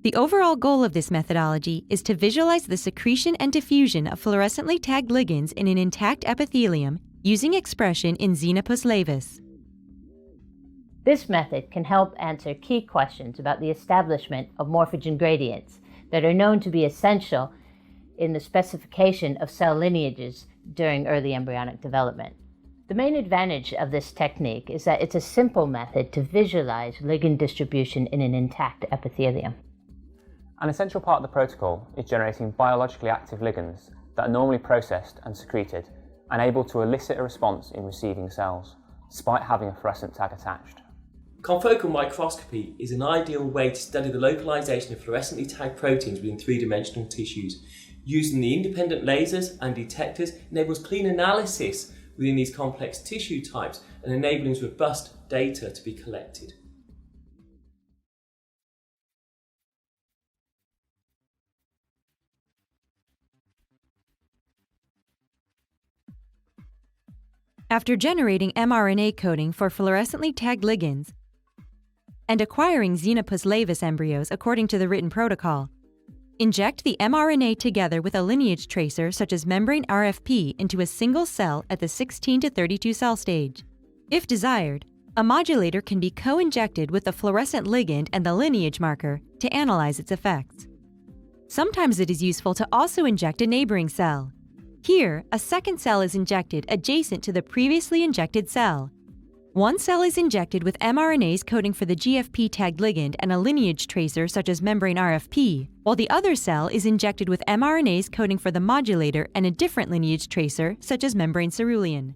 The overall goal of this methodology is to visualize the secretion and diffusion of fluorescently tagged ligands in an intact epithelium using expression in Xenopus laevis. This method can help answer key questions about the establishment of morphogen gradients that are known to be essential in the specification of cell lineages during early embryonic development. The main advantage of this technique is that it's a simple method to visualize ligand distribution in an intact epithelium. An essential part of the protocol is generating biologically active ligands that are normally processed and secreted and able to elicit a response in receiving cells, despite having a fluorescent tag attached. Confocal microscopy is an ideal way to study the localization of fluorescently tagged proteins within three-dimensional tissues. Using the independent lasers and detectors enables clean analysis within these complex tissue types and enabling robust data to be collected. After generating mRNA coding for fluorescently tagged ligands and acquiring Xenopus laevis embryos according to the written protocol, inject the mRNA together with a lineage tracer such as membrane RFP into a single cell at the 16 to 32 cell stage. If desired, a modulator can be co-injected with the fluorescent ligand and the lineage marker to analyze its effects. Sometimes it is useful to also inject a neighboring cell. Here, a second cell is injected adjacent to the previously injected cell. One cell is injected with mRNAs coding for the GFP-tagged ligand and a lineage tracer such as membrane RFP, while the other cell is injected with mRNAs coding for the modulator and a different lineage tracer such as membrane cerulean.